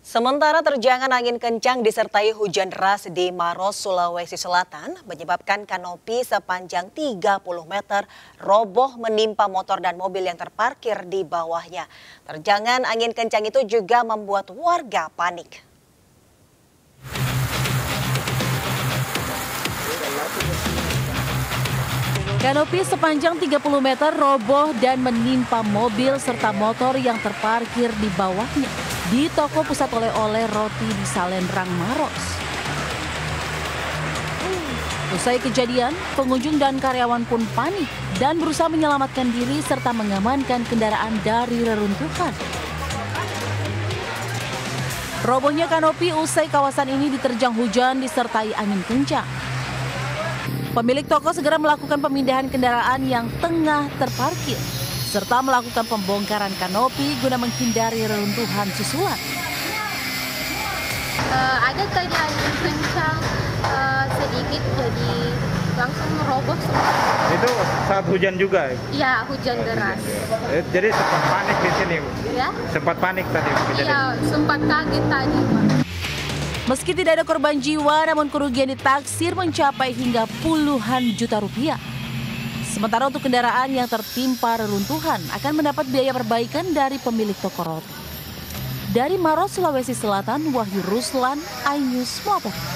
Sementara terjangan angin kencang disertai hujan deras di Maros, Sulawesi Selatan menyebabkan kanopi sepanjang 30 meter roboh menimpa motor dan mobil yang terparkir di bawahnya. Terjangan angin kencang itu juga membuat warga panik. Kanopi sepanjang 30 meter roboh dan menimpa mobil serta motor yang terparkir di bawahnya di toko pusat oleh-oleh roti di Salendrang, Maros. Usai kejadian, pengunjung dan karyawan pun panik dan berusaha menyelamatkan diri serta mengamankan kendaraan dari reruntuhan. Robohnya kanopi usai kawasan ini diterjang hujan disertai angin kencang. Pemilik toko segera melakukan pemindahan kendaraan yang tengah terparkir, serta melakukan pembongkaran kanopi guna menghindari reruntuhan susulan. Ada tadi angin kencang sedikit, jadi langsung meroboh semua. Itu saat hujan juga? Iya, hujan deras. Jadi sempat panik di sini? Ya? Sempat panik tadi? Iya, sempat kaget tadi, Pak. Meski tidak ada korban jiwa, namun kerugian ditaksir mencapai hingga puluhan juta rupiah. Sementara untuk kendaraan yang tertimpa reruntuhan akan mendapat biaya perbaikan dari pemilik toko roti. Dari Maros, Sulawesi Selatan, Wahyu Ruslan, iNews, Melaporkan.